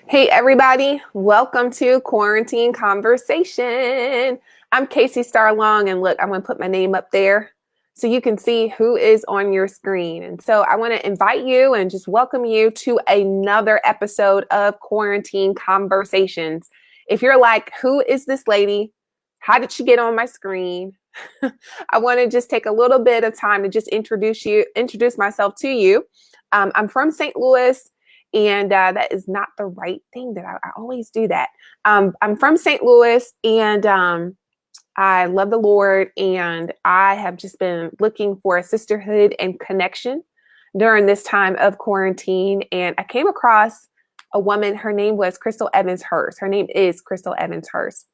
Hey, everybody. Welcome to Quarantine Conversation. I'm Casey Starlong, and look, I'm going to put my name up there so you can see who is on your screen. And so I want to invite you and just welcome you to another episode of Quarantine Conversations. If you're like, who is this lady? How did she get on my screen? I want to just take a little bit of time to just introduce myself to you. I'm from St. Louis. And that is not the right thing that I always do that. I'm from St. Louis and I love the Lord. And I have just been looking for a sisterhood and connection during this time of quarantine. And I came across a woman. Her name was Crystal Evans Hurst. Her name is Crystal Evans Hurst.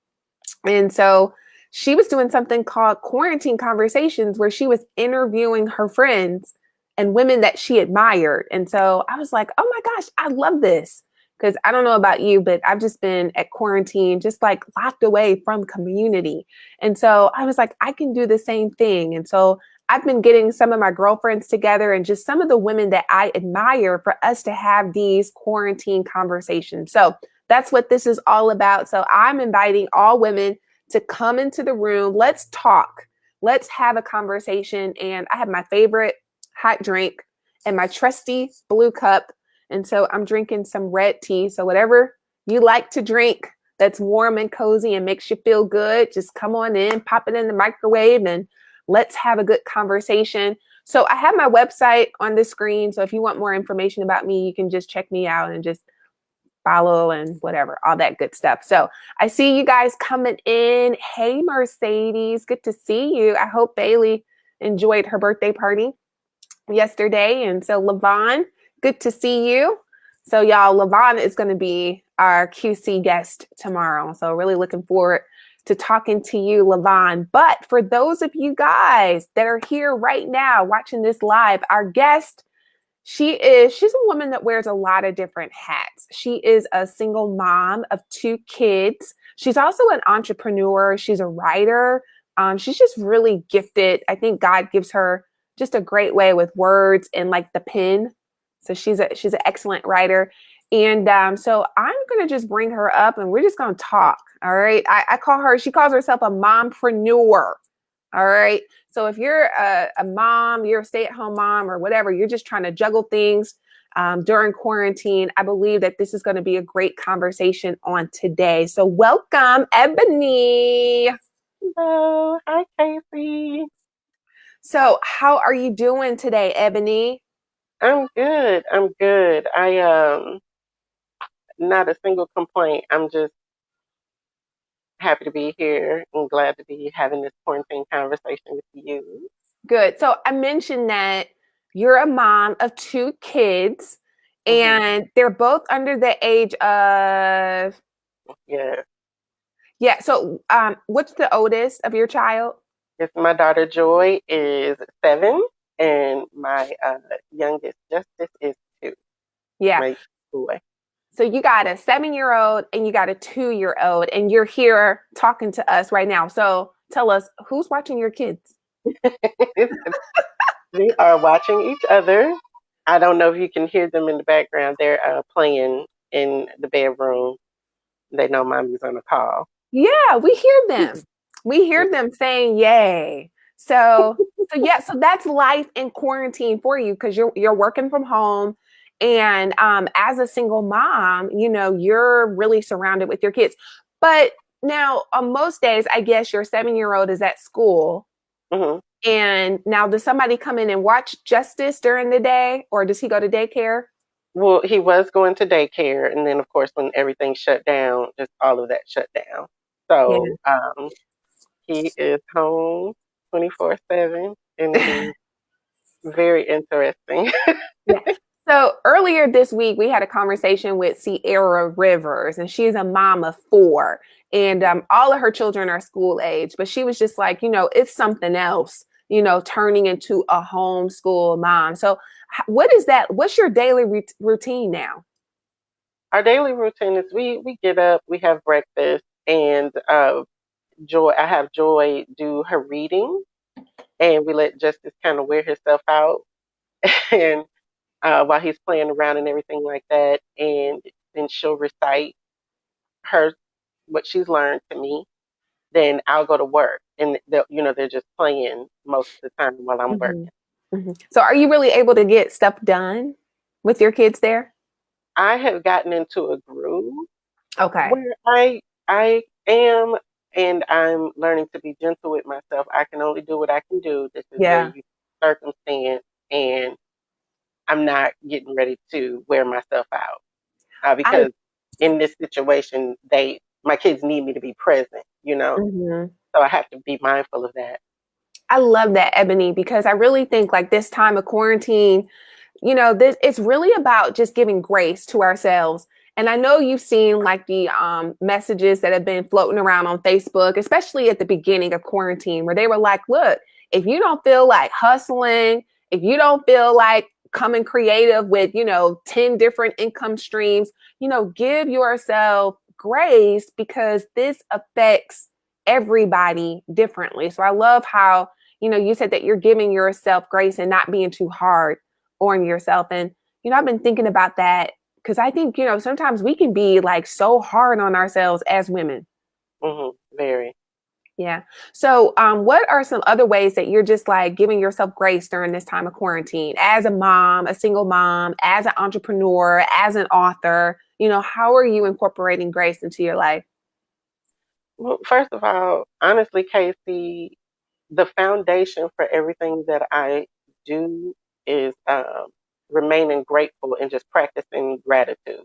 And so she was doing something called Quarantine Conversations where she was interviewing her friends and women that she admired. And so I was like, oh my gosh, I love this. Because I don't know about you, but I've just been at quarantine, just like locked away from community. And so I was like, I can do the same thing. And so I've been getting some of my girlfriends together and just some of the women that I admire for us to have these quarantine conversations. So that's what this is all about. So I'm inviting all women to come into the room. Let's talk. Let's have a conversation. And I have my favorite hot drink and my trusty blue cup. And so I'm drinking some red tea. So whatever you like to drink that's warm and cozy and makes you feel good, just come on in, pop it in the microwave, and let's have a good conversation. So I have my website on the screen. So if you want more information about me, you can just check me out and just follow and whatever, all that good stuff. So I see you guys coming in. Hey, Mercedes, good to see you. I hope Bailey enjoyed her birthday party yesterday. And so Lavon, good to see you. So y'all, Lavon is going to be our QC guest tomorrow. So really looking forward to talking to you, Lavon. But for those of you guys that are here right now watching this live, our guest, she's a woman that wears a lot of different hats. She is a single mom of 2 kids. She's also an entrepreneur. She's a writer. She's just really gifted. I think God gives her just a great way with words and like the pen. So she's an excellent writer. And so I'm going to just bring her up and we're just going to talk. All right. She calls herself a mompreneur. All right. So if you're a mom, you're a stay-at-home mom or whatever, you're just trying to juggle things during quarantine, I believe that this is going to be a great conversation on today. So welcome, Ebony. Hello. Hi, Casey. So how are you doing today, Ebony? I'm good. I'm good. Not a single complaint. I'm just happy to be here and glad to be having this quarantine conversation with you. Good. So I mentioned that you're a mom of 2 kids Hmm. and they're both under the age of, Yeah. yeah. So what's the oldest of your child? Yes, my daughter Joy is 7 and my youngest Justice is 2. Yeah. My boy. So you got a 7-year-old and you got a 2-year-old and you're here talking to us right now. So tell us who's watching your kids? They are watching each other. I don't know if you can hear them in the background. They're playing in the bedroom. They know mommy's on a call. Yeah, we hear them. We hear them saying yay. So that's life in quarantine for you because you're working from home. And as a single mom, you're really surrounded with your kids. But now on most days, I guess your 7-year-old is at school. Hmm. And now does somebody come in and watch Justice during the day or does he go to daycare? Well, he was going to daycare, and then of course when everything shut down, just all of that shut down. So he is home 24/7, and it Yeah. is very interesting. Yeah. So earlier this week, we had a conversation with Sierra Rivers, and she's a mom of 4, and all of her children are school age. But she was just like, it's something else, turning into a homeschool mom. So, what is that? What's your daily routine now? Our daily routine is we get up, we have breakfast, and Joy I have Joy do her reading, and we let Justice kind of wear herself out, and while he's playing around and everything like that. And then she'll recite her what she's learned to me. Then I'll go to work, and they're just playing most of the time while I'm Mhm. working. Mhm. So are you really able to get stuff done with your kids there? I have gotten into a groove Okay. where I am, and I'm learning to be gentle with myself. I can only do what I can do. This is Yeah. the circumstance, and I'm not getting ready to wear myself out I because in this situation, my kids need me to be present. mhm. So I have to be mindful of that. I love that, Ebony, because I really think like this time of quarantine, this it's really about just giving grace to ourselves. And I know you've seen like the messages that have been floating around on Facebook, especially at the beginning of quarantine, where they were like, look, if you don't feel like hustling, if you don't feel like coming creative with 10 different income streams, give yourself grace because this affects everybody differently. So I love how you said that you're giving yourself grace and not being too hard on yourself. And, I've been thinking about that because I think, sometimes we can be like so hard on ourselves as women. Very. Yeah. So, what are some other ways that you're just like giving yourself grace during this time of quarantine as a mom, a single mom, as an entrepreneur, as an author? How are you incorporating grace into your life? Well, first of all, honestly, Casey, the foundation for everything that I do is remaining grateful and just practicing gratitude.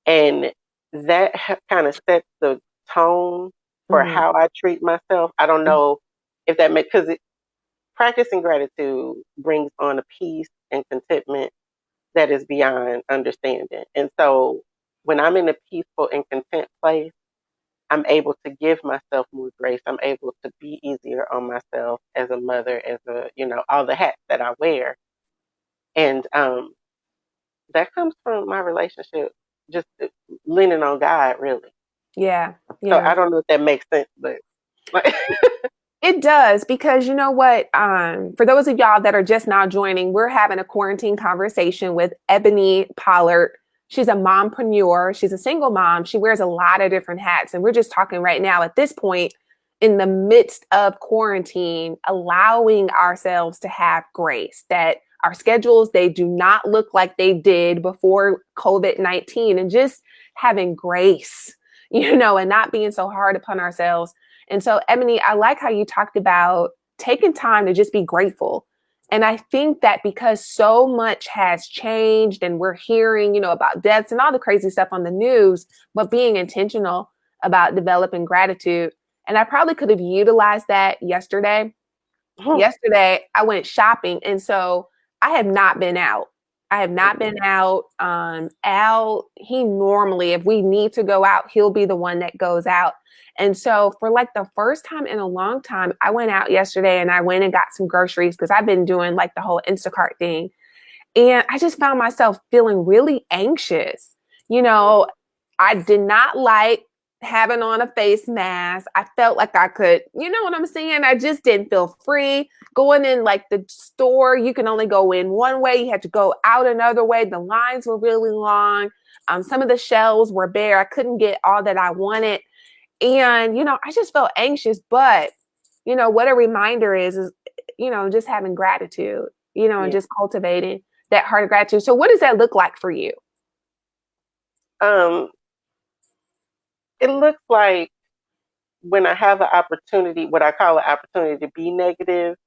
And that kind of sets the tone for Hmm. how I treat myself. I don't know if that makes, because practicing gratitude brings on a peace and contentment that is beyond understanding. And so when I'm in a peaceful and content place, I'm able to give myself more grace. I'm able to be easier on myself as a mother, all the hats that I wear. And that comes from my relationship, just leaning on God, really. Yeah. So Yeah. I don't know if that makes sense, but like, It does because you know what? For those of y'all that are just now joining, we're having a quarantine conversation with Ebony Pollard. She's a mompreneur. She's a single mom. She wears a lot of different hats. And we're just talking right now at this point in the midst of quarantine, allowing ourselves to have grace that our schedules, they do not look like they did before COVID-19 and just having grace, and not being so hard upon ourselves. And so, Ebony, I like how you talked about taking time to just be grateful. And I think that because so much has changed and we're hearing, about deaths and all the crazy stuff on the news, but being intentional about developing gratitude. And I probably could have utilized that yesterday. Yesterday, I went shopping. And so I have not been out. I have not been out. Al, he normally, if we need to go out, he'll be the one that goes out. And so for like the first time in a long time, I went out yesterday and I went and got some groceries because I've been doing like the whole Instacart thing. And I just found myself feeling really anxious. You know, I did not like having on a face mask. I felt like I could, you know what I'm saying? I just didn't feel free. Going in like the store, you can only go in one way. You had to go out another way. The lines were really long. Some of the shelves were bare. I couldn't get all that I wanted. And, I just felt anxious. But, what a reminder is, just having gratitude, and yeah. just cultivating that heart of gratitude. So what does that look like for you? Um, it looks like when I have an opportunity, what I call an opportunity to be negative,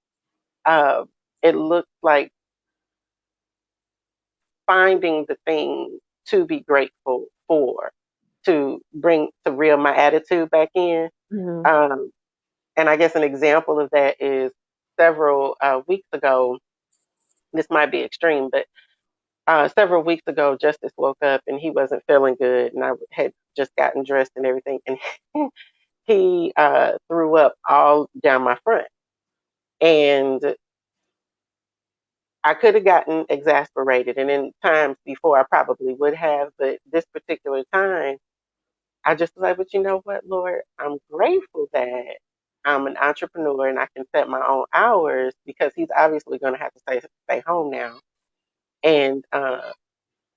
uh, it looks like finding the thing to be grateful for, to reel my attitude back in. Mm-hmm. Um, and I guess an example of that is several weeks ago. This might be extreme, but several weeks ago, Justice woke up and he wasn't feeling good, and I had just gotten dressed and everything, and he threw up all down my front, and I could have gotten exasperated, and in times before I probably would have, but this particular time, I just was like, but you know what, Lord, I'm grateful that I'm an entrepreneur and I can set my own hours because he's obviously going to have to stay home now, and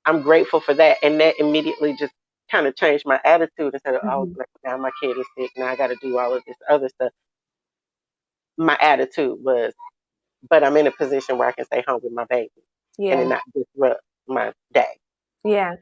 I'm grateful for that. And that immediately just kind of changed my attitude instead of, oh, Mhm. great, now my kid is sick. Now I got to do all of this other stuff. My attitude was, but I'm in a position where I can stay home with my baby and it Yeah. not disrupt my day. Yeah.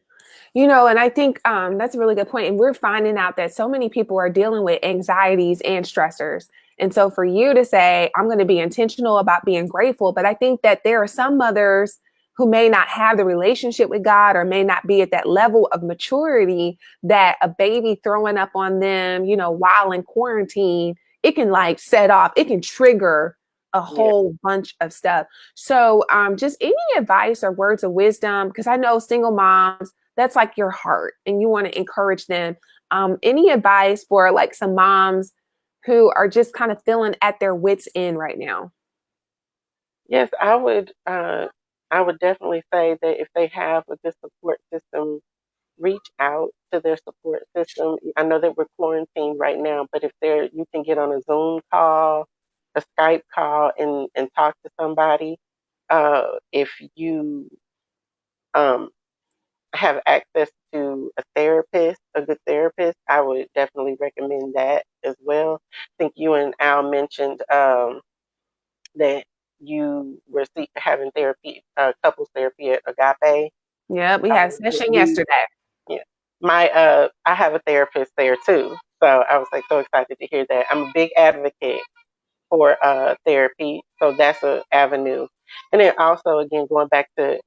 And I think that's a really good point. And we're finding out that so many people are dealing with anxieties and stressors. And so for you to say, I'm going to be intentional about being grateful, but I think that there are some mothers who may not have the relationship with God or may not be at that level of maturity that a baby throwing up on them, while in quarantine, it can like set off, it can trigger a Yeah. whole bunch of stuff. So just any advice or words of wisdom, because I know single moms, that's like your heart and you want to encourage them. Any advice for like some moms who are just kind of feeling at their wits end right now? Yes, I would definitely say that if they have a good support system, reach out to their support system. I know that we're quarantined right now, but if you can get on a Zoom call, a Skype call, and talk to somebody. If you um, have access to a therapist, a good therapist, I would definitely recommend that as well. I think you and Al mentioned that you were having therapy, couples therapy at Agape. Yeah, we had a If session you, yesterday. yeah, I have a therapist there too, so I was like so excited to hear that. I'm a big advocate for therapy, so that's an avenue. And then also, again, going back to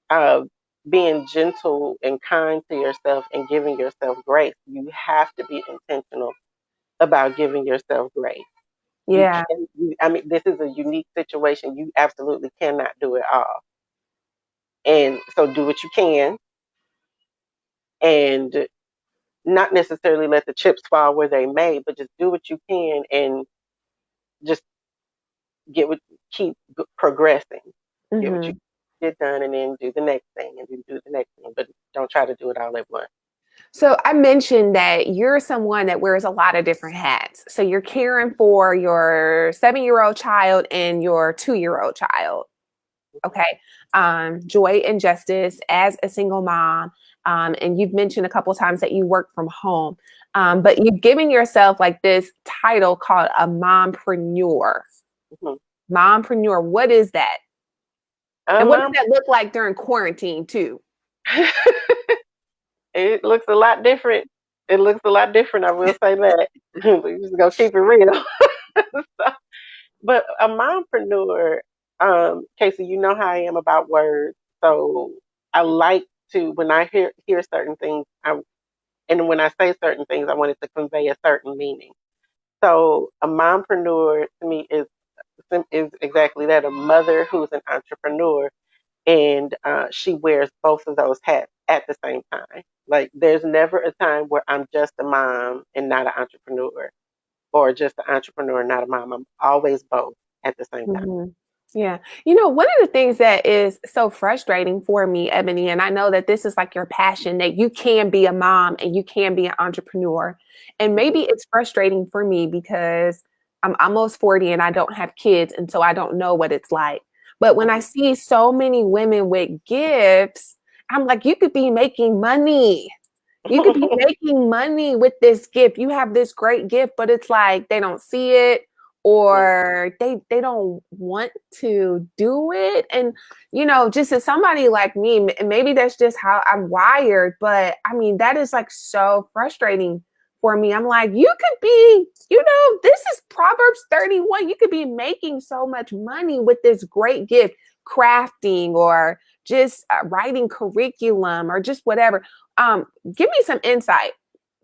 uh, being gentle and kind to yourself and giving yourself grace. You have to be intentional about giving yourself grace. You Yeah. can, I mean, this is a unique situation. You absolutely cannot do it all. And so do what you can and not necessarily let the chips fall where they may, but just do what you can and just get what, keep progressing. Get what you Hmm. get done and then do the next thing and then do the next thing, but don't try to do it all at once. So I mentioned that you're someone that wears a lot of different hats. So you're caring for your 7-year-old child and your 2-year-old child. Okay. Joy and justice as a single mom. And you've mentioned a couple of times that you work from home. But you've given yourself like this title called a mompreneur. Mhm. Mompreneur, what is that? And what does Mom, that look like during quarantine too? it looks a lot different. It looks a lot different. I will say that. We just gonna keep it real. So, but a mompreneur, Casey, you know how I am about words. So I like to when I hear certain things, and when I say certain things, I want it to convey a certain meaning. So a mompreneur to me is exactly that, a mother who's an entrepreneur and she wears both of those hats at the same time. Like there's never a time where I'm just a mom and not an entrepreneur, or just an entrepreneur and not a mom. I'm always both at the same time. Mhm. Yeah. One of the things that is so frustrating for me, Ebony, and I know that this is like your passion, that you can be a mom and you can be an entrepreneur. And maybe Mhm. it's frustrating for me because I'm almost 40 and I don't have kids. And so I don't know what it's like. But when I Mhm. see so many women with gifts, I'm like, you could be making money. You could be making money with this gift. You have this great gift, but it's like they don't see it Yeah. or they don't want to do it. And just as somebody like me, maybe that's just how I'm wired, but I mean that is like so frustrating for me. I'm like, you could be, this is Proverbs 31. You could be making so much money with this great gift, crafting or just writing curriculum or just whatever. Give me some insight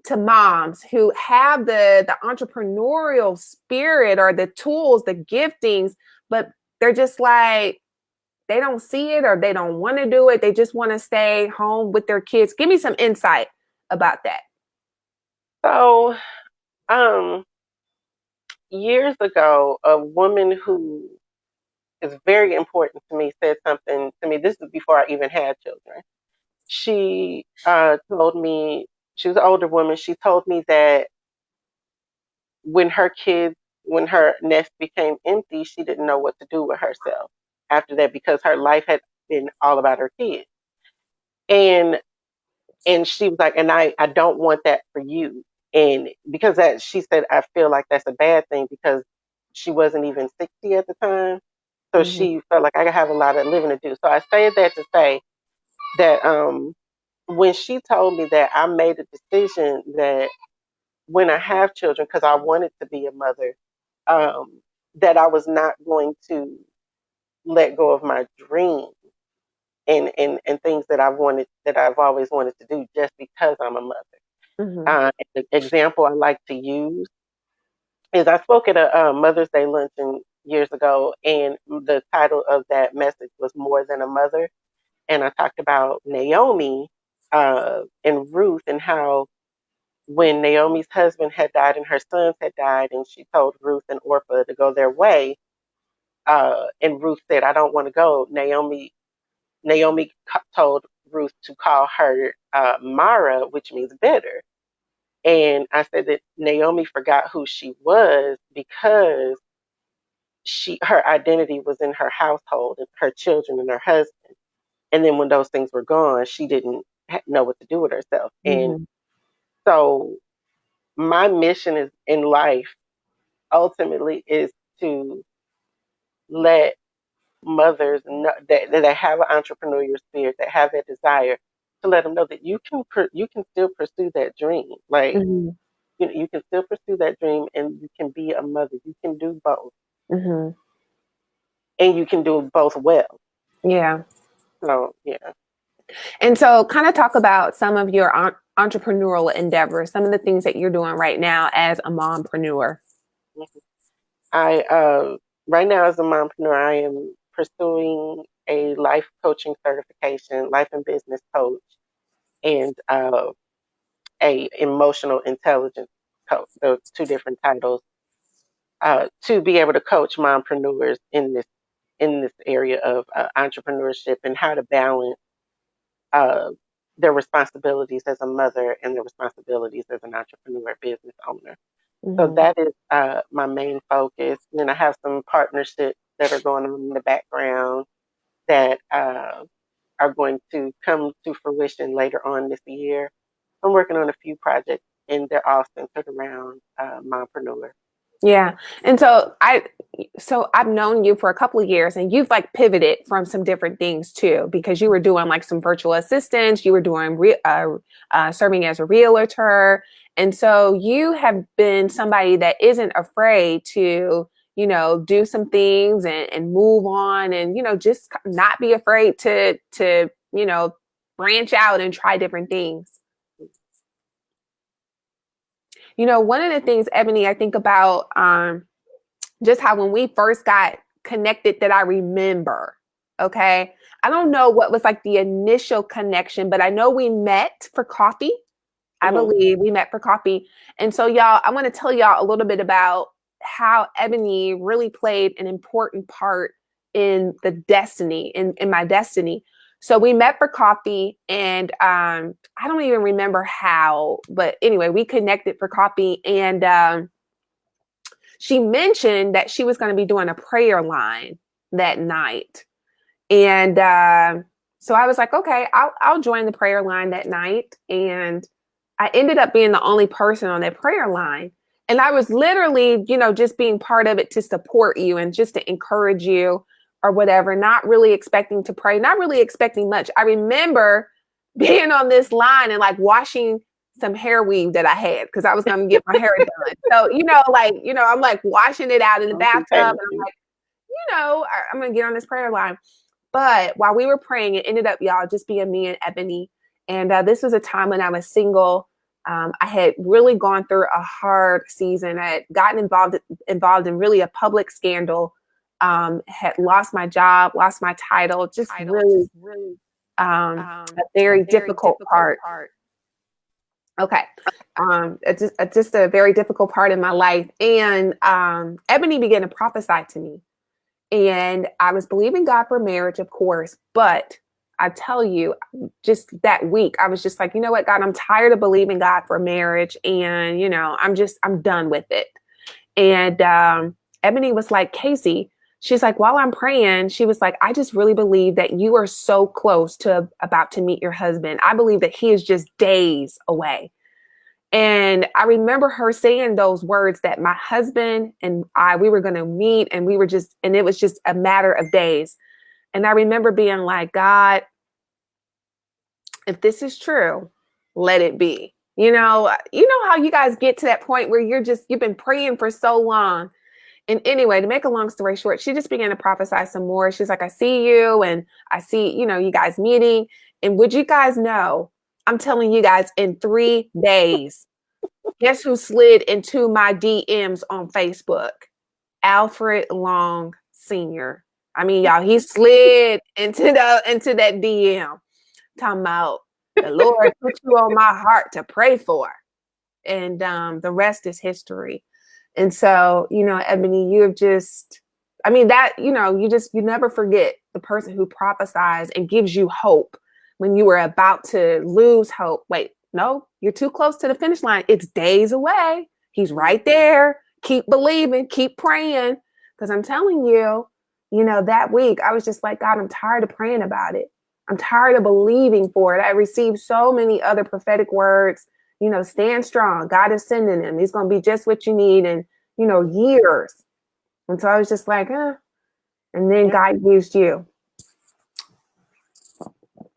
to moms who have the entrepreneurial spirit or the tools, the giftings, but they're just like they don't see it or they don't want to do it. They just want to stay home with their kids. Give me some insight about that. So, um, years ago, a woman who is very important to me said something to me. This is before I even had children. She told me, she was an older woman. She told me that when when her nest became empty, she didn't know what to do with herself after that because her life had been all about her kids. And she was like, and I don't want that for you. And because that, she said, I feel like that's a bad thing because she wasn't even 60 at the time. So Mhm. she felt like I have a lot of living to do. So I say that to say that when she told me that, I made a decision that when I have children, because I wanted to be a mother, that I was not going to let go of my dream and things that I've always wanted to do just because I'm a mother. Mhm. The example I like to use is I spoke at a Mother's Day luncheon years ago, and the title of that message was More Than a Mother. And I talked about Naomi and Ruth, and how when Naomi's husband had died and her sons had died, and she told Ruth and Orpah to go their way, and Ruth said, I don't want to go. Naomi told Ruth to call her Mara, which means better. And I said that Naomi forgot who she was because her identity was in her household and her children and her husband. And then when those things were gone, she didn't know what to do with herself. And Mhm. so my mission is in life ultimately is to let mothers know that have an entrepreneurial spirit, that have that desire, to let them know that you can still pursue that dream. Like, Mhm. you can still pursue that dream, and you can be a mother. You can do both, Mhm. and you can do both well. Yeah. So yeah. And so kind of talk about some of your entrepreneurial endeavors, some of the things that you're doing right now as a mompreneur. I right now as a mompreneur, I am pursuing a life coaching certification, life and business coach, and a emotional intelligence coach. Those two different titles, to be able to coach mompreneurs in this area of entrepreneurship and how to balance uh, their responsibilities as a mother and their responsibilities as an entrepreneur business owner. So Mhm. that is my main focus. And then I have some partnerships that are going on in the background that are going to come to fruition later on this year. I'm working on a few projects, and they're all centered around mompreneur. Yeah. And so I've known you for a couple of years and you've like pivoted from some different things too, because you were doing like some virtual assistants, you were doing serving as a realtor. And so you have been somebody that isn't afraid to, do some things and move on and, just not be afraid to, branch out and try different things. One of the things, Ebony, I think about, just how when we first got connected that I remember. Okay. I don't know what was like the initial connection, but I know we met for coffee. I Hmm. believe we met for coffee. And so, y'all, I want to tell y'all a little bit about how Ebony really played an important part in in my destiny. So we met for coffee, and I don't even remember how, but anyway, we connected for coffee, and she mentioned that she was going to be doing a prayer line that night. And so I was like, okay, I'll join the prayer line that night. And I ended up being the only person on that prayer line. And I was literally, just being part of it to support you and just to encourage you or whatever, not really expecting to pray, not really expecting much. I remember being on this line and like washing some hair weave that I had because I was going to get my hair done. So, I'm like washing it out in the bathtub and I'm like, I'm going to get on this prayer line. But while we were praying, it ended up, y'all, just being me and Ebony. And this was a time when I was single. I had really gone through a hard season. I had gotten involved in really a public scandal. Had lost my job, lost my title. Just really, a very difficult part. Okay, it's just a very difficult part in my life. And Ebony began to prophesy to me. And I was believing God for marriage, of course, but I tell you, just that week, I was just like, you know what, God, I'm tired of believing God for marriage. And, I'm done with it. And Ebony was like, Casey, she's like, while I'm praying, she was like, I just really believe that you are so close to about to meet your husband. I believe that he is just days away. And I remember her saying those words that my husband and we were going to meet, and and it was just a matter of days. And I remember being like, God, if this is true, let it be. You know how you guys get to that point where you've been praying for so long. And anyway, to make a long story short, she just began to prophesy some more. She's like, I see you, and I see, you guys meeting. And would you guys know, I'm telling you guys, in 3 days, guess who slid into my DMs on Facebook? Alfred Long Sr. I mean, y'all, he slid into that DM, talking about the Lord put you on my heart to pray for. And the rest is history. And so, Ebony, you have just, I mean, that, you never forget the person who prophesies and gives you hope when you were about to lose hope. Wait, no, you're too close to the finish line. It's days away. He's right there. Keep believing, keep praying. Because I'm telling you, that week I was just like, God, I'm tired of praying about it. I'm tired of believing for it. I received so many other prophetic words. Stand strong. God is sending him. He's going to be just what you need in, years. And so I was just like, And then God used you.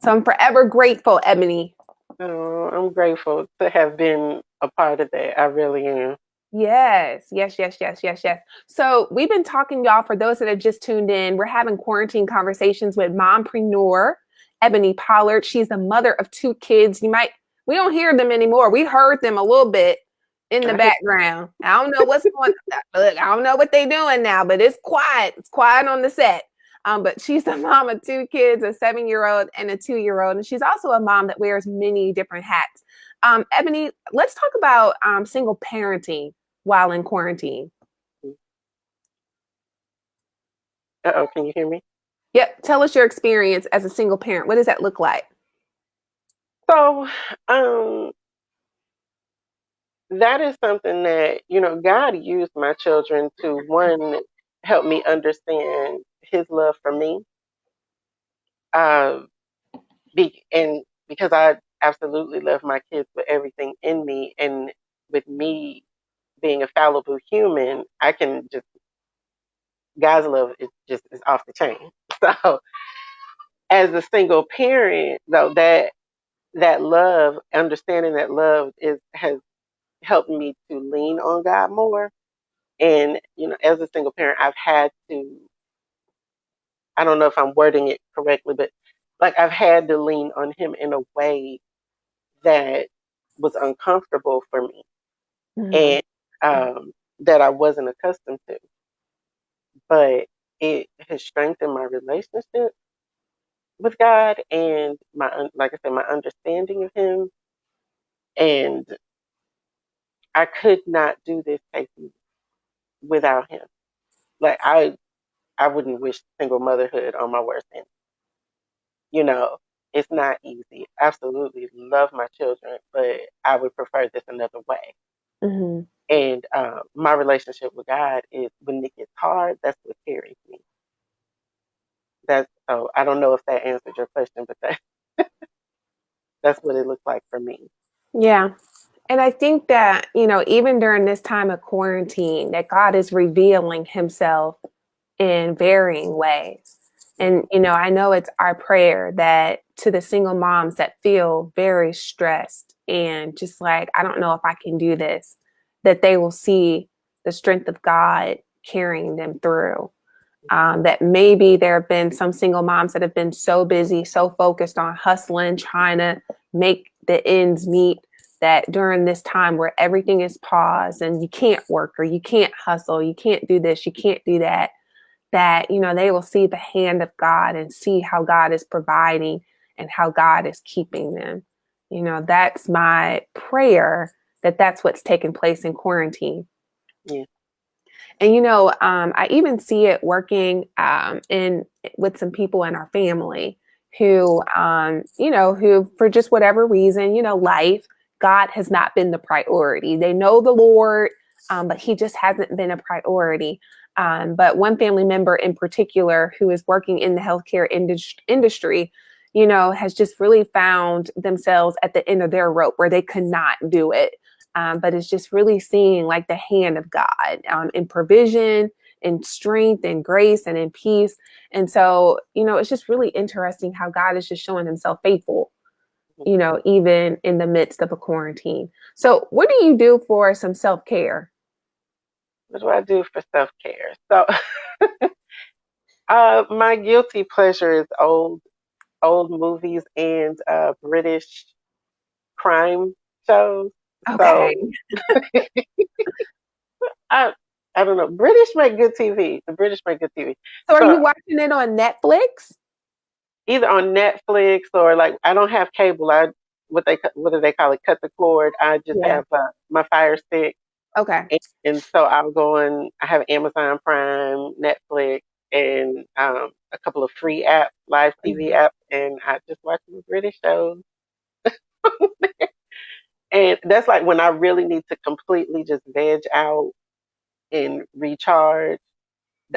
So I'm forever grateful, Ebony. Oh, I'm grateful to have been a part of that. I really am. Yes. So we've been talking, y'all, for those that have just tuned in, we're having quarantine conversations with mompreneur Ebony Pollard. She's the mother of 2 kids. We don't hear them anymore. We heard them a little bit in the background. I don't know what's going on. Look, I don't know what they're doing now, but it's quiet. It's quiet on the set. But she's the mom of 2 kids, a 7-year-old and a 2-year-old. And she's also a mom that wears many different hats. Ebony, let's talk about single parenting while in quarantine. Uh-oh, can you hear me? Yep. Tell us your experience as a single parent. What does that look like? So, that is something that, God used my children to, one, help me understand his love for me. Because I absolutely love my kids with everything in me, and with me being a fallible human, I can just, God's love is off the chain. So, as a single parent, though, that love, understanding that love has helped me to lean on God more. And, as a single parent, I've had to, I don't know if I'm wording it correctly, but like I've had to lean on him in a way that was uncomfortable for me, and that I wasn't accustomed to. But it has strengthened my relationship with God, and like I said, my understanding of him. And I could not do this, Casey, without him. Like I wouldn't wish single motherhood on my worst enemy. It's not easy. Absolutely love my children, but I would prefer this another way. Mm-hmm. And my relationship with God is, when it gets hard, that's what carries me. So I don't know if that answered your question, but that's what it looks like for me. Yeah. And I think that, even during this time of quarantine, that God is revealing himself in varying ways. And, I know it's our prayer that to the single moms that feel very stressed and just like, I don't know if I can do this, that they will see the strength of God carrying them through. That maybe there have been some single moms that have been so busy, so focused on hustling, trying to make the ends meet, that during this time where everything is paused and you can't work or you can't hustle, you can't do this, you can't do that, they will see the hand of God and see how God is providing and how God is keeping them. That's my prayer, that that's what's taking place in quarantine. Yeah. And, I even see it working with some people in our family who, who for just whatever reason, life, God has not been the priority. They know the Lord, but he just hasn't been a priority. But one family member in particular who is working in the healthcare industry, you know, has just really found themselves at the end of their rope where they could not do it. But it's just really seeing like the hand of God in provision, in strength, and grace, and in peace. And so, you know, it's just really interesting how God is just showing himself faithful, you know, even in the midst of a quarantine. So, what do you do for some self care? What do I do for self-care? So, my guilty pleasure is old movies and British crime shows. Okay. So, I I don't know. British make good TV. The British make good TV. So, are So you watching it on Netflix? either on Netflix or like I don't have cable. What do they call it? Cut the cord. I just Yeah. have my Fire Stick, Okay. and so I'll go on. I have Amazon Prime, Netflix, and a couple of free apps, live TV Mhm. apps, and I just watch the British shows. And that's like when I really need to completely just veg out and recharge.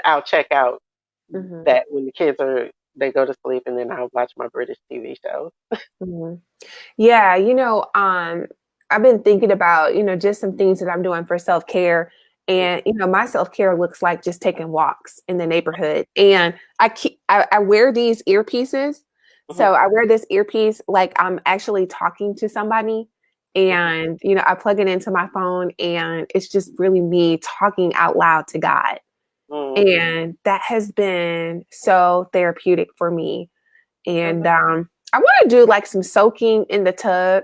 I'll check out Mhm. that when the kids are they go to sleep, and then I'll watch my British TV shows. Mhm. Yeah, you know, I've been thinking about, you know, just some things that I'm doing for self-care. And, you know, my self-care looks like just taking walks in the neighborhood. And I wear these earpieces. Mhm, So I wear this earpiece like I'm actually talking to somebody. mhm, And, you know, I plug it into my phone and it's just really me talking out loud to God. mhm. And that has been so therapeutic for me. I And love I want to do like some soaking in the tub,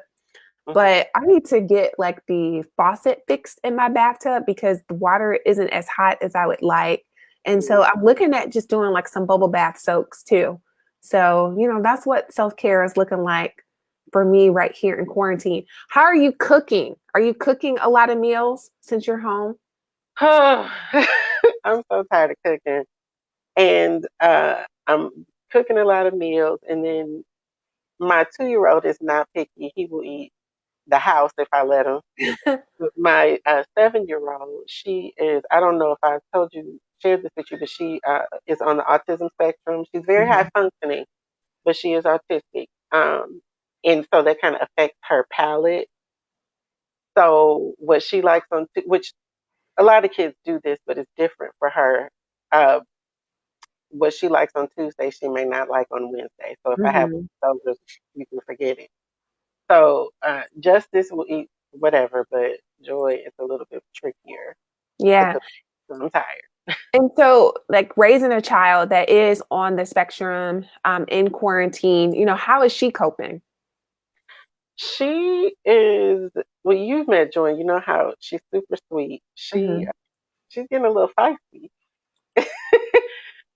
mhm, but I need to get like the faucet fixed in my bathtub because the water isn't as hot as I would like. And mhm. so I'm looking at just doing like some bubble bath soaks too. So, you know, that's what self care is looking like for me right here in quarantine. How are you cooking? Are you cooking a lot of meals since you're home? I'm so tired of cooking, and I'm cooking a lot of meals. And then my 2-year-old is not picky; he will eat the house if I let him. But my 7-year-old, she is. I don't know if I told you shared this with you, but she is on the autism spectrum. She's very high Mhm. functioning, but she is autistic. And so that kind of affects her palate. So what she likes which a lot of kids do this, but it's different for her. Uh, what she likes on Tuesday, she may not like on Wednesday. So if I have Mhm. leftovers, you can forget it. So Justice will eat whatever, but Joy is a little bit trickier to Yeah. cook. So I'm tired. And so, like raising a child that is on the spectrum in quarantine, you know, how is she coping? She is well. You've met Joy. You know how she's super sweet. Hmm. She's getting a little feisty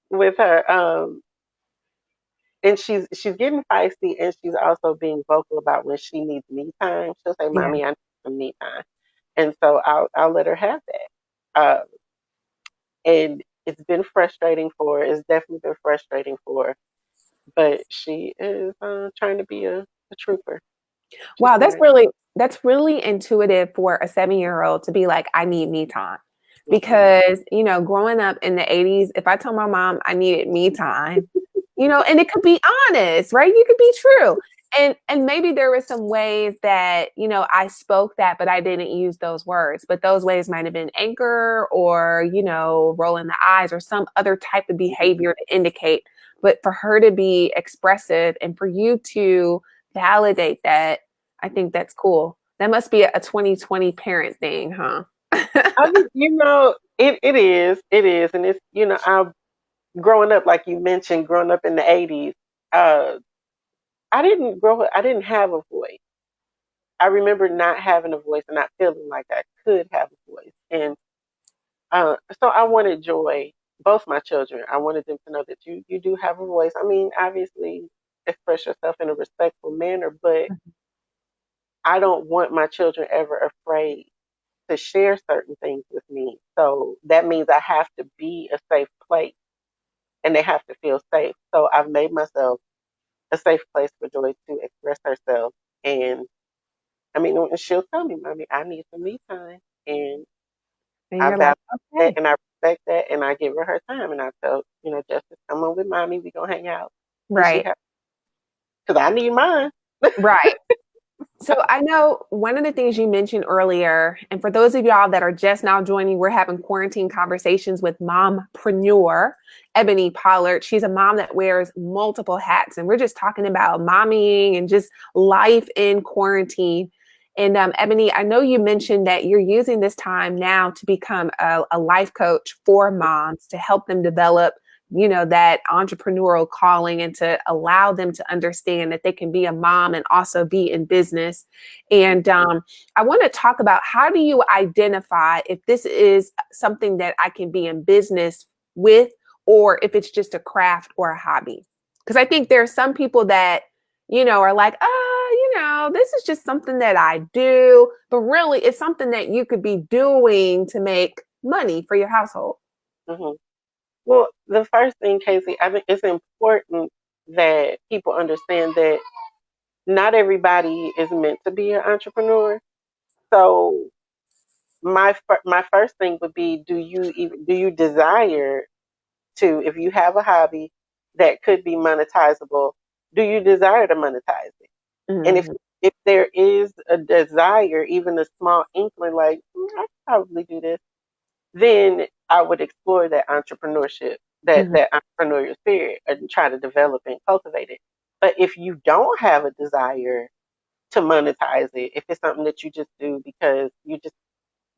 with her. And she's getting feisty, and she's also being vocal about when she needs me time. She'll say, Yeah. "Mommy, I need some me time," and so I'll let her have that. And it's been frustrating for her. It's definitely been frustrating for her, but she is trying to be a trooper. She's Wow, smart. that's really intuitive for a 7-year-old to be like, I need me time. Hmm. Because, you know, growing up in the 80s, if I told my mom I needed me time, you know, and it could be honest, right? You could be true. And maybe there were some ways that, you know, I spoke that, but I didn't use those words. But those ways might have been anger or, you know, rolling the eyes or some other type of behavior to indicate. But for her to be expressive and for you to validate that, I think that's cool. That must be a 2020 parent thing, huh? I mean, it is, and it's I growing up like you mentioned, growing up in the '80s. Uh, I didn't grow up. I didn't have a voice. I remember not having a voice and not feeling like I could have a voice. And so I wanted Joy, both my children, I wanted them to know that you do have a voice. I mean, obviously, express yourself in a respectful manner, but I don't want my children ever afraid to share certain things with me. So that means I have to be a safe place and they have to feel safe. So I've made myself a safe place for Joy to express herself. And I mean, she'll tell me, Mommy, I need some me time. And And I you're like, value that okay. and I respect that, and I give her her time, and I tell, Justice, come on with mommy, we gonna hang out, and she Right. has, because I need mine. Right. So I know one of the things you mentioned earlier, and for those of y'all that are just now joining, we're having quarantine conversations with mompreneur Ebony Pollard. She's a mom that wears multiple hats, and we're just talking about mommying and just life in quarantine. And Ebony, I know you mentioned that you're using this time now to become a life coach for moms to help them develop that entrepreneurial calling and to allow them to understand that they can be a mom and also be in business. And I want to talk about, how do you identify if this is something that I can be in business with, or if it's just a craft or a hobby? Because I think there are some people that, are like, this is just something that I do, but really it's something that you could be doing to make money for your household. Mm-hmm. Well, the first thing, Casey, I think it's important that people understand that not everybody is meant to be an entrepreneur. So my first thing would be, do you desire to, if you have a hobby that could be monetizable, do you desire to monetize it? And Mm-hmm. if there is a desire, even a small inkling, like, I could probably do this, then I would explore that entrepreneurship, Mm-hmm. that entrepreneurial spirit, and try to develop and cultivate it. But if you don't have a desire to monetize it, if it's something that you just do because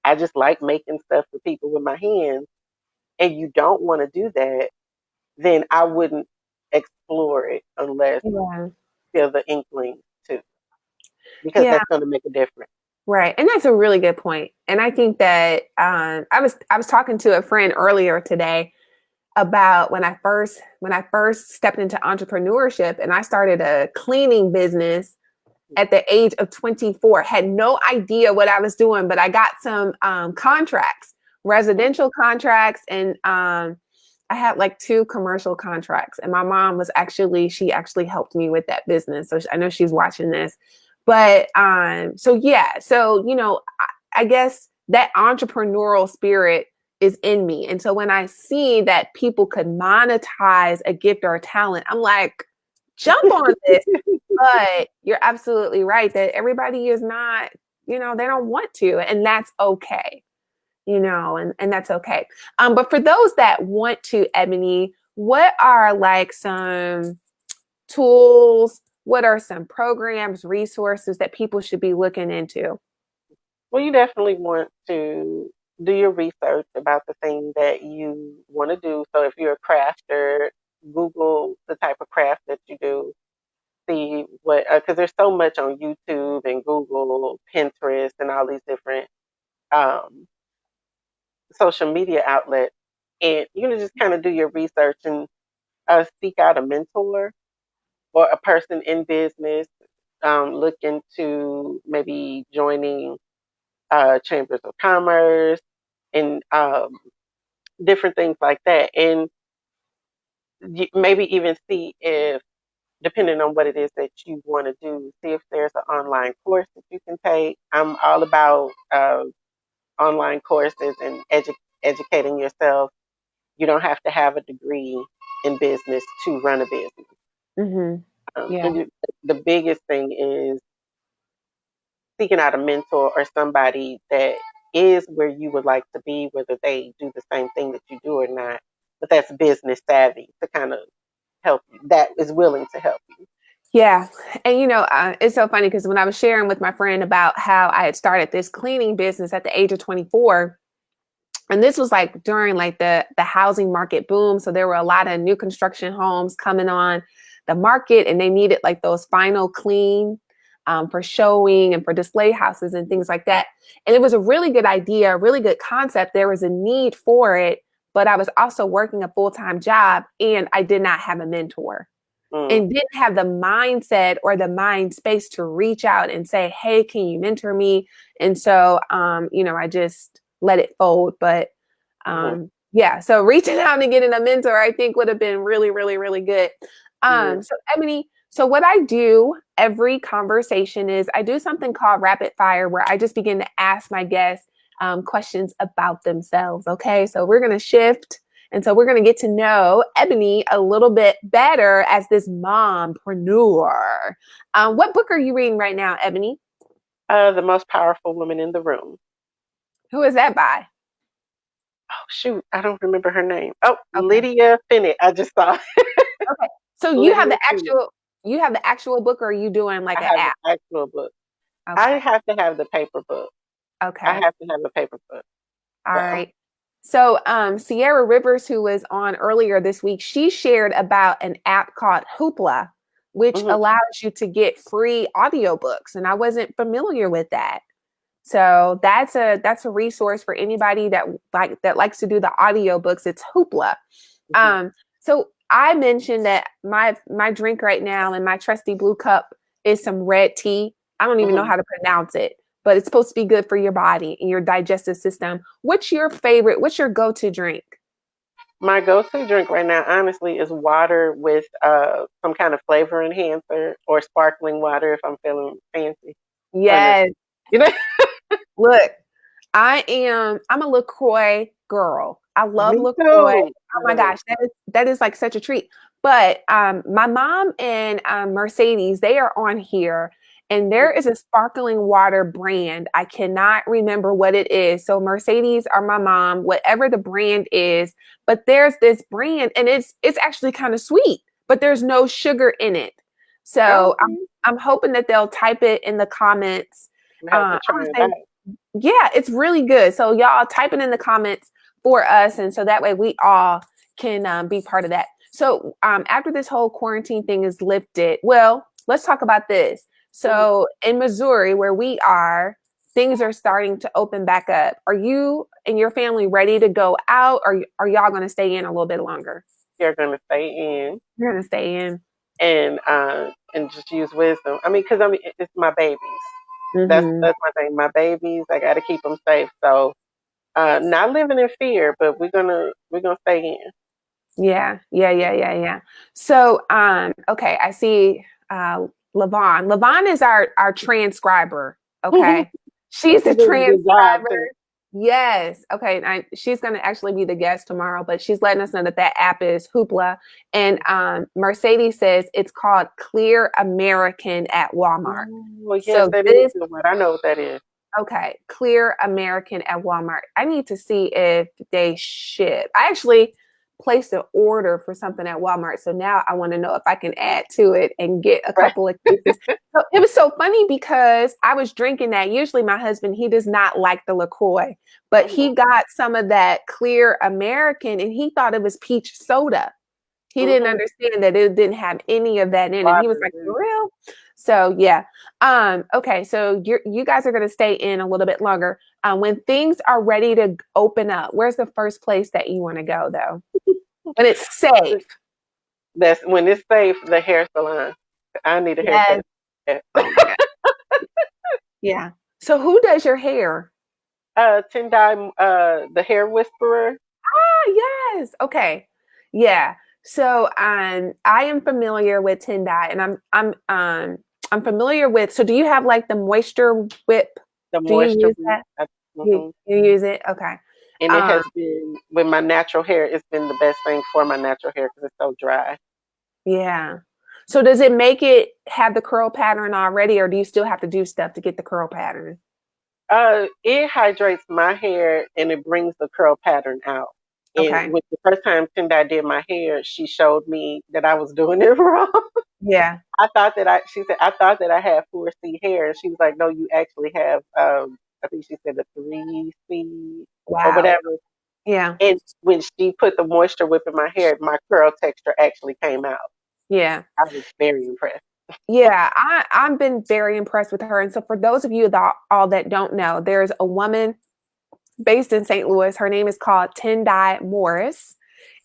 I just like making stuff for people with my hands, and you don't want to do that, then I wouldn't explore it unless Yeah. you feel the inkling to, because Yeah. that's going to make a difference. Right. And that's a really good point. And I think that I was talking to a friend earlier today about when I first stepped into entrepreneurship, and I started a cleaning business at the age of 24. Had no idea what I was doing, but I got some contracts, residential contracts, and I had like 2 commercial contracts. And my mom she actually helped me with that business. So I know she's watching this. But so yeah, so I guess that entrepreneurial spirit is in me. And so when I see that people could monetize a gift or a talent, I'm like, jump on this. But you're absolutely right that everybody is not, they don't want to, and that's okay, and that's okay. But for those that want to, Ebony, what are like some tools? What are some programs, resources that people should be looking into? Well, you definitely want to do your research about the thing that you want to do. So if you're a crafter, Google the type of craft that you do. See what, because there's so much on YouTube and Google, Pinterest, and all these different um, social media outlets. And just kind of do your research and seek out a mentor or a person in business. Look into maybe joining chambers of commerce and different things like that. And maybe even see if, depending on what it is that you want to do, see if there's an online course that you can take. I'm all about online courses and educating yourself. You don't have to have a degree in business to run a business. Mm-hmm. Yeah. And the biggest thing is seeking out a mentor or somebody that is where you would like to be, whether they do the same thing that you do or not, but that's business savvy to kind of help you, that is willing to help you. Yeah. And, it's so funny because when I was sharing with my friend about how I had started this cleaning business at the age of 24, and this was like during like the housing market boom. So there were a lot of new construction homes coming on the market, and they needed like those final clean for showing and for display houses and things like that. And it was a really good idea, a really good concept. There was a need for it, but I was also working a full-time job, and I did not have a mentor Mm, and didn't have the mindset or the mind space to reach out and say, hey, can you mentor me? And so, I just let it fold. But hmm yeah, so reaching out and getting a mentor, I think would have been really, really, really good. yeah. So Ebony, so what I do every conversation is I do something called rapid fire, where I just begin to ask my guests questions about themselves. Okay, so we're going to shift. And so we're going to get to know Ebony a little bit better as this mompreneur. What book are you reading right now, Ebony? The Most Powerful Woman in the Room. Who is that by? Oh, shoot. I don't remember her name. Oh, Okay. Lydia Finney. I just saw. Okay. So you have the actual book, or are you doing like an app? The actual book. Okay. I have to have the paper book. Okay. I have to have the paper book. All right. So Sierra Rivers, who was on earlier this week, she shared about an app called Hoopla, which allows you to get free audiobooks. And I wasn't familiar with that. So that's a resource for anybody that likes to do the audiobooks. It's Hoopla. So I mentioned that my drink right now in my trusty blue cup is some red tea. I don't even know how to pronounce it, but it's supposed to be good for your body and your digestive system. What's your go-to drink? My go-to drink right now, honestly, is water with some kind of flavor enhancer or sparkling water if I'm feeling fancy. Yes. You know? Look, I'm a LaCroix girl. I love Me LaCroix. too. Oh my gosh, that is like such a treat. But my mom and Mercedes, they are on here, and there is a sparkling water brand. I cannot remember what it is. So Mercedes or my mom, whatever the brand is, but there's this brand, and it's actually kind of sweet, but there's no sugar in it. So I'm hoping that they'll type it in the comments. Yeah, it's really good. So y'all type it in the comments for us, and so that way we all can be part of that. So after this whole quarantine thing is lifted, well, let's talk about this. So in Missouri, where we are, things are starting to open back up. Are you and your family ready to go out, or are y'all going to stay in a little bit longer? You're going to stay in. You're going to stay in. And just use wisdom. Because it's my babies. That's my thing. My babies, I got to keep them safe. So not living in fear, but we're gonna stay in. Yeah. So okay, I see Lavon. Lavon is our transcriber. Okay. She's the transcriber. Yes. Okay. She's going to actually be the guest tomorrow, but she's letting us know that app is Hoopla. And Mercedes says it's called Clear American at Walmart. Well, yes, so that is what I know what that is. Okay. Clear American at Walmart. I need to see if they ship. I actually placed an order for something at Walmart. So now I want to know if I can add to it and get a couple of cases. So it was so funny because I was drinking that. Usually my husband, he does not like the LaCroix, but he got some of that Clear American and he thought it was peach soda. He didn't understand that it didn't have any of that in it. He was like, for real? So yeah. Okay. So you guys are going to stay in a little bit longer. When things are ready to open up, where's the first place that you want to go though? When it's safe. That's when it's safe, the hair salon. I need a haircut. Oh yeah. So who does your hair? Tendai, the hair whisperer. Ah, yes. Okay. Yeah. So I am familiar with Tendai, and I'm familiar with. So do you have like the moisture whip? The moisture whip. You use it? Okay. And it has been, with my natural hair, it's been the best thing for my natural hair because it's so dry. Yeah. So does it make it have the curl pattern already, or do you still have to do stuff to get the curl pattern? It hydrates my hair and it brings the curl pattern out. And with the first time Tendai did my hair, she showed me that I was doing it wrong. Yeah. She said, I thought that I had 4C hair. And she was like, no, you actually have, I think she said the 3C or whatever. Yeah. And when she put the moisture whip in my hair, my curl texture actually came out. Yeah. I was very impressed. Yeah, I've been very impressed with her. And so for those of you that don't know, there's a woman based in St. Louis. Her name is called Tendai Morris,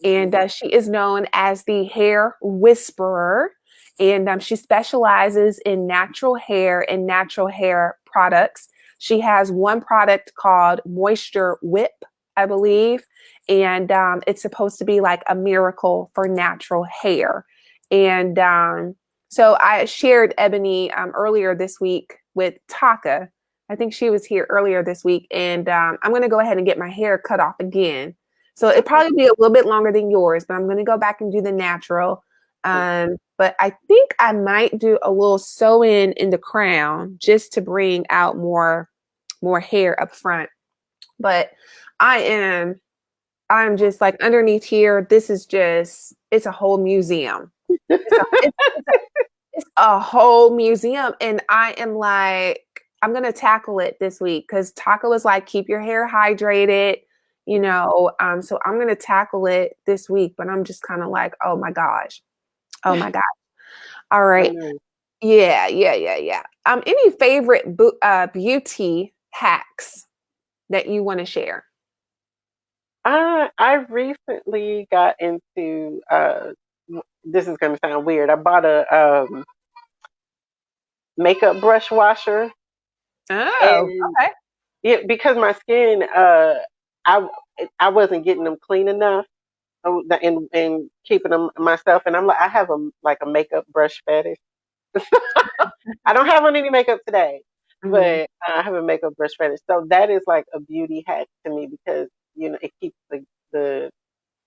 and she is known as the hair whisperer. And she specializes in natural hair and natural hair products. She has one product called Moisture Whip, I believe. And it's supposed to be like a miracle for natural hair. And so I shared Ebony earlier this week with Taka. I think she was here earlier this week, and I'm going to go ahead and get my hair cut off again. So it'll Okay. probably be a little bit longer than yours, but I'm going to go back and do the natural. But I think I might do a little sew in the crown just to bring out more hair up front. But I'm just like underneath here. This is just it's a whole museum. It's a whole museum, and I am like, I'm gonna tackle it this week because Taco was like, keep your hair hydrated, you know. So I'm gonna tackle it this week, but I'm just kind of like, oh my gosh, oh my gosh. All I right, know. yeah. Any favorite beauty hacks that you want to share? I recently got into this is gonna sound weird. I bought a makeup brush washer, Oh, and okay. it because my skin I I wasn't getting them clean enough, and keeping them myself, and I'm like I have a makeup brush fetish. I don't have on any makeup today, Mm-hmm. but I have a makeup brush fetish. So that is like a beauty hack to me because it keeps the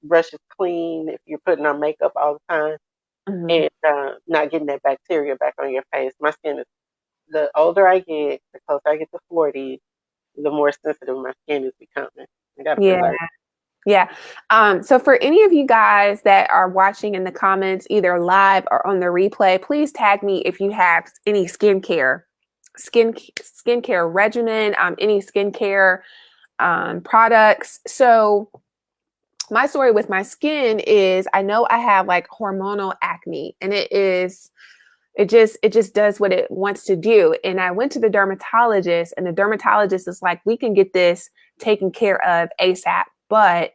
brushes clean if you're putting on makeup all the time, Mm-hmm. and not getting that bacteria back on your face. My skin is the older I get, the closer I get to 40, the more sensitive my skin is becoming. I gotta Yeah. preserve. Yeah. So for any of you guys that are watching in the comments, either live or on the replay, please tag me if you have any skincare regimen, any skincare products. So my story with my skin is I know I have like hormonal acne, and it just does what it wants to do. And I went to the dermatologist, and the dermatologist is like, we can get this taken care of ASAP, but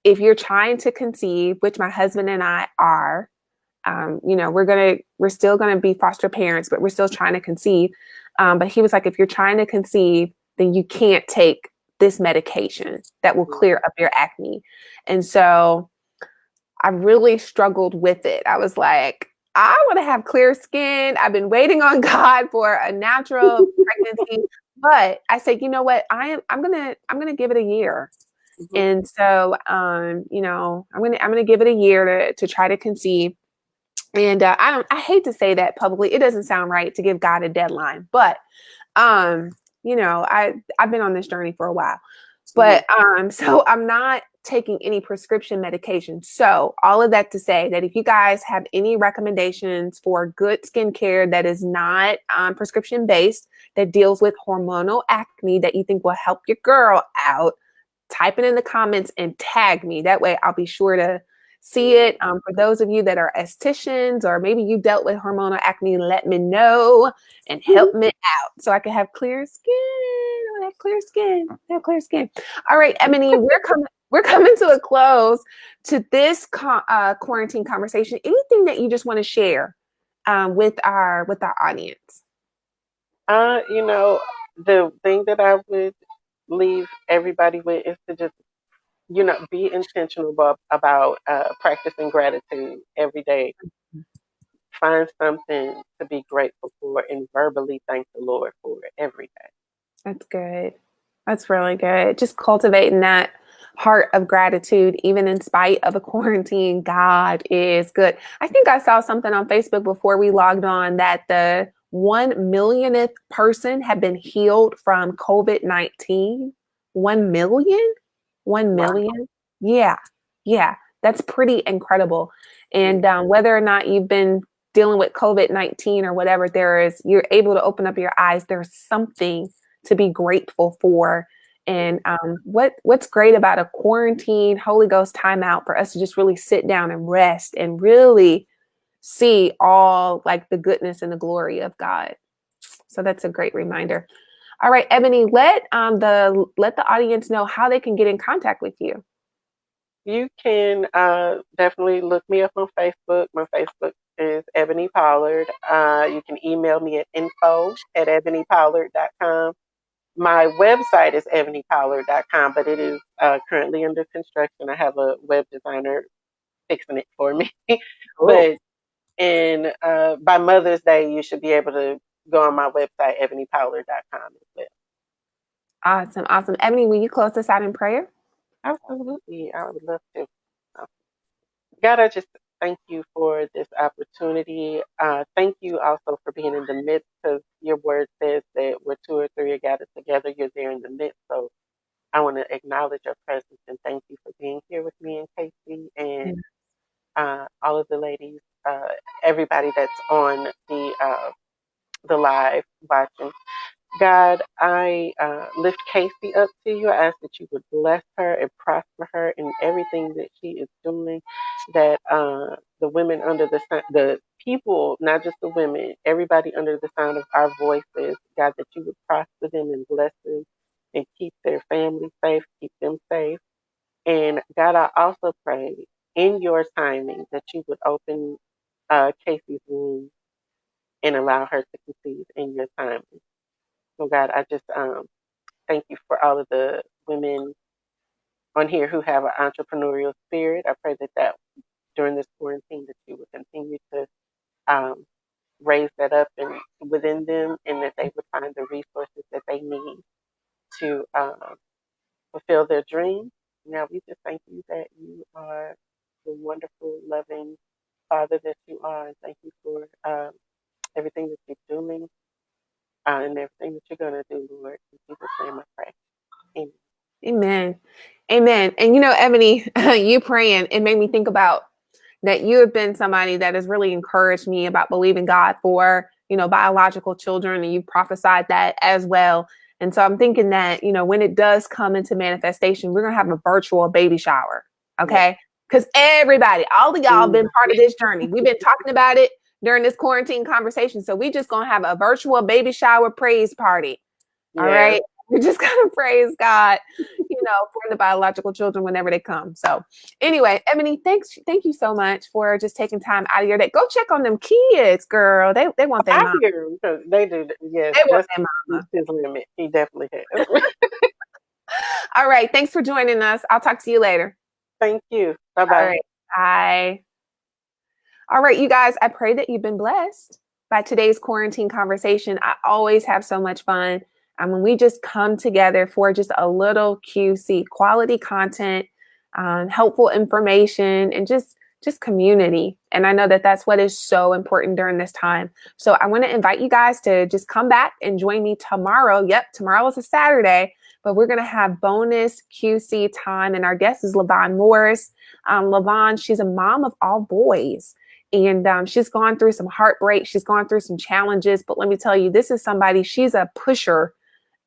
if you're trying to conceive, which my husband and I are, we're still gonna be foster parents, but we're still trying to conceive. But he was like, if you're trying to conceive, then you can't take this medication that will clear up your acne. And so I really struggled with it. I was like, I want to have clear skin. I've been waiting on God for a natural pregnancy, but I said, you know what? I'm gonna give it a year. Mhm. And so, I'm gonna give it a year to try to conceive. And I hate to say that publicly. It doesn't sound right to give God a deadline, but um, I've been on this journey for a while. Mhm. But so I'm not taking any prescription medication. So all of that to say that if you guys have any recommendations for good skincare that is not prescription based, that deals with hormonal acne that you think will help your girl out, type it in the comments and tag me. That way I'll be sure to see Yeah. it. For those of you that are estheticians or maybe you dealt with hormonal acne, let me know and help me out so I can have clear skin. I have clear skin. I have clear skin. All right, Ebony, we're coming to a close to this quarantine conversation. Anything that you just want to share with our audience? The thing that I would leave everybody with is to just be intentional about practicing gratitude every day. Find something to be grateful for and verbally thank the Lord for it every day. That's good. That's really good. Just cultivating that heart of gratitude, even in spite of a quarantine. God is good. I think I saw something on Facebook before we logged on that the 1 millionth person had been healed from COVID-19. 1 million? 1 Wow. million? Yeah. Yeah. That's pretty incredible. And whether or not you've been dealing with COVID-19 or whatever, you're able to open up your eyes. There's something to be grateful for. And what's great about a quarantine Holy Ghost timeout for us to just really sit down and rest and really see all like the goodness and the glory of God. So that's a great reminder. All right, Ebony, let the audience know how they can get in contact with you. You can definitely look me up on Facebook. My Facebook is Ebony Pollard. You can email me at info@ebonypollard.com. My website is ebonypollard.com, but it is currently under construction. I have a web designer fixing it for me. Cool. But by Mother's Day, you should be able to go on my website, ebonypollard.com as well. Awesome. Awesome. Ebony, will you close us out in prayer? Absolutely. I would love to. Uh, God, I just thank you for this opportunity. Thank you also for being in the midst, because your word says that where two or three are gathered together, you're there in the midst. So I want to acknowledge your presence and thank you for being here with me and Casey and all of the ladies, everybody that's on the live watching. God, I lift Casey up to you. I ask that you would bless her and prosper her in everything that she is doing. That the women under the people, not just the women, everybody under the sound of our voices, God, that you would prosper them and bless them and keep their family safe, keep them safe. And God, I also pray in your timing that you would open Casey's womb and allow her to conceive in your timing. So God, I just thank you for all of the women on here who have an entrepreneurial spirit. I pray that during this quarantine that you would continue to um, raise that up and within them, and that they would find the resources that they need to fulfill their dreams. Now we just thank you that you are the wonderful, loving Father that you are, and thank you for everything that you're doing and everything that you're going to do, Lord. In Jesus' name I pray. Amen. Amen. Amen. And Ebony, you praying, it made me think about that you have been somebody that has really encouraged me about believing God for, biological children, and you prophesied that as well. And so I'm thinking that, when it does come into manifestation, we're going to have a virtual baby shower. Okay. Because everybody, all of y'all been part of this journey. We've been talking about it during this quarantine conversation. So we just going to have a virtual baby shower praise party. All right. We're just going to praise God, for the biological children whenever they come. So anyway, Ebony, thank you so much for just taking time out of your day. Go check on them kids, girl. They want their mom. I hear them because they do. Yes, they want their mama. His limit. He definitely has. All right. Thanks for joining us. I'll talk to you later. Thank you. Bye-bye. All right. Bye. All right, you guys, I pray that you've been blessed by today's quarantine conversation. I always have so much fun. And when we just come together for just a little QC, quality content, helpful information, and just community. And I know that that's what is so important during this time. So I want to invite you guys to just come back and join me tomorrow. Yep, tomorrow is a Saturday, but we're going to have bonus QC time. And our guest is LaVon Morris. LaVon, she's a mom of all boys. And she's gone through some heartbreak. She's gone through some challenges. But let me tell you, this is somebody, she's a pusher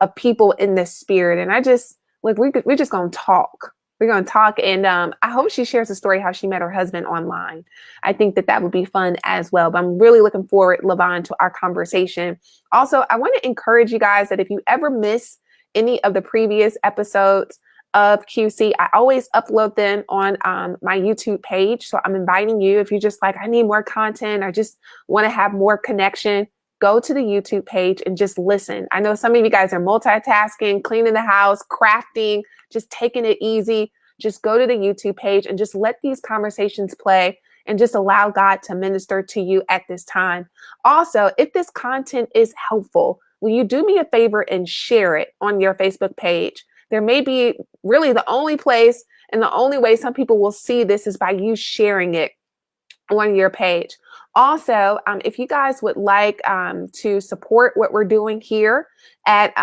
of people in this spirit. And I just, we're just going to talk. We're going to talk. And I hope she shares a story how she met her husband online. I think that would be fun as well. But I'm really looking forward, LaVon, to our conversation. Also, I want to encourage you guys that if you ever miss any of the previous episodes of QC, I always upload them on my YouTube page. So I'm inviting you, if you're just like, I need more content, I just want to have more connection, go to the YouTube page and just listen. I know some of you guys are multitasking, cleaning the house, crafting, just taking it easy. Just go to the YouTube page and just let these conversations play and just allow God to minister to you at this time. Also, if this content is helpful, will you do me a favor and share it on your Facebook page? There may be really the only place and the only way some people will see this is by you sharing it on your page. Also, if you guys would like to support what we're doing here at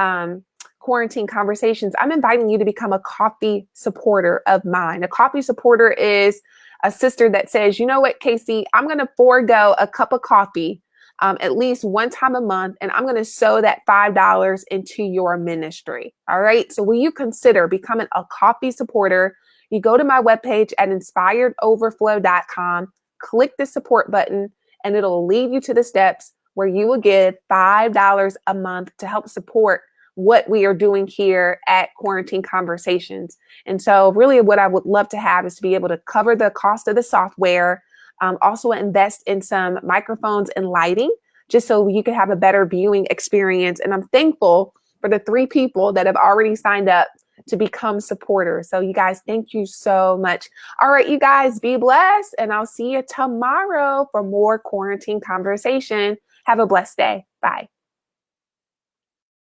Quarantine Conversations, I'm inviting you to become a coffee supporter of mine. A coffee supporter is a sister that says, you know what, Casey, I'm going to forego a cup of coffee at least one time a month, and I'm going to sow that $5 into your ministry. All right. So will you consider becoming a coffee supporter? You go to my webpage at inspiredoverflow.com, click the support button, and it'll lead you to the steps where you will give $5 a month to help support what we are doing here at Quarantine Conversations. And so really what I would love to have is to be able to cover the cost of the software, also invest in some microphones and lighting, just so you can have a better viewing experience. And I'm thankful for the 3 people that have already signed up to become supporters. So you guys, thank you so much. All right, you guys, be blessed. And I'll see you tomorrow for more Quarantine Conversation. Have a blessed day. Bye.